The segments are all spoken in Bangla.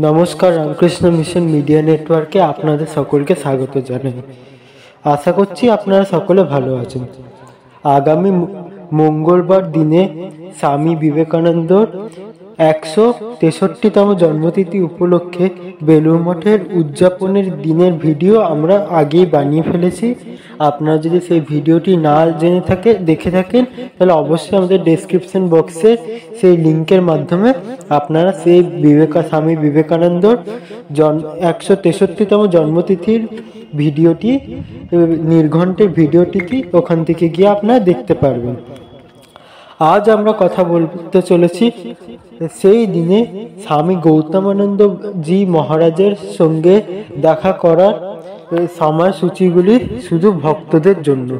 নমস্কার, রামকৃষ্ণ মিশন মিডিয়া নেটওয়ার্কে আপনাদের সকলকে স্বাগত জানাই। আশা করছি আপনারা সকলে ভালো আছেন। আগামী মঙ্গলবার দিনে স্বামী বিবেকানন্দর 163তম জন্মতিথি উপলক্ষে বেলুড় মঠের উদযাপনের দিনের ভিডিও আমরা আগেই বানিয়ে ফেলেছি। আপনারা যদি সেই ভিডিওটি না দেখে থাকেন তাহলে অবশ্যই আমাদের ডেসক্রিপশন বক্সে সেই লিঙ্কের মাধ্যমে আপনারা সেই স্বামী বিবেকানন্দর 163তম জন্মতিথির ভিডিওটি, নির্ঘণ্টের ভিডিওটিকে ওখান থেকে গিয়ে আপনারা দেখতে পারবেন। আজ আমরা কথা বলতে চলেছি সেই দিনে স্বামী গৌতমানন্দ জি মহারাজের সঙ্গে দেখা করার সময়সূচিগুলি শুধু ভক্তদের জন্য।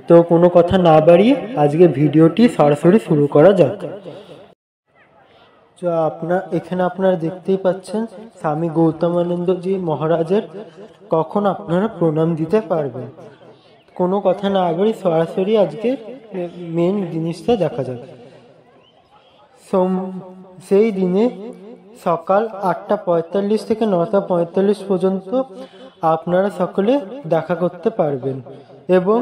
তো কোনো কথা না বাড়িয়ে আজকে ভিডিওটি সরাসরি শুরু করা যাক। তো এখানে আপনারা দেখতেই পাচ্ছেন স্বামী গৌতমানন্দ জি মহারাজের কখন আপনারা প্রণাম দিতে পারবেন। কোনো কথা না বাড়িয়ে সরাসরি আজকে মেন জিনিসটা দেখা যাক। সেই দিনে সকাল 8:45 থেকে 9:45 পর্যন্ত আপনারা সকলে দেখা করতে পারবেন এবং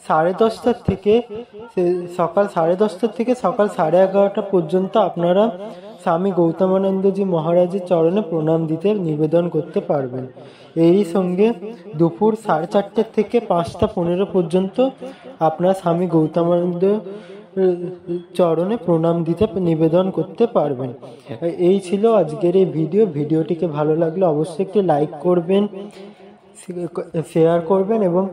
সকাল 10:30 থেকে সকাল 11:30 পর্যন্ত আপনারা স্বামী গৌতমানন্দজি মহারাজের চরণে প্রণাম দিতে নিবেদন করতে পারবেন। এই সঙ্গে দুপুর 4:30 থেকে 5:15 পর্যন্ত আপনারা স্বামী গৌতমানন্দ চরণে প্রণাম দিতে নিবেদন করতে পারবেন। এই ছিল আজকের এই ভিডিওটিকে ভালো লাগলে অবশ্যই একটি লাইক করবেন, শেয়ার করবেন এবং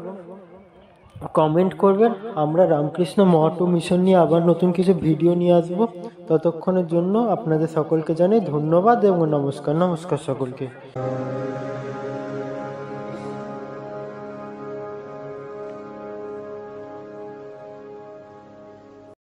কমেন্ট করবেন। আমরা রামকৃষ্ণ মঠ ও মিশন নিয়ে আবার নতুন কিছু ভিডিও নিয়ে আসবো। ততক্ষণের জন্য আপনাদের সকলকে জানাই ধন্যবাদ এবং নমস্কার সকলকে।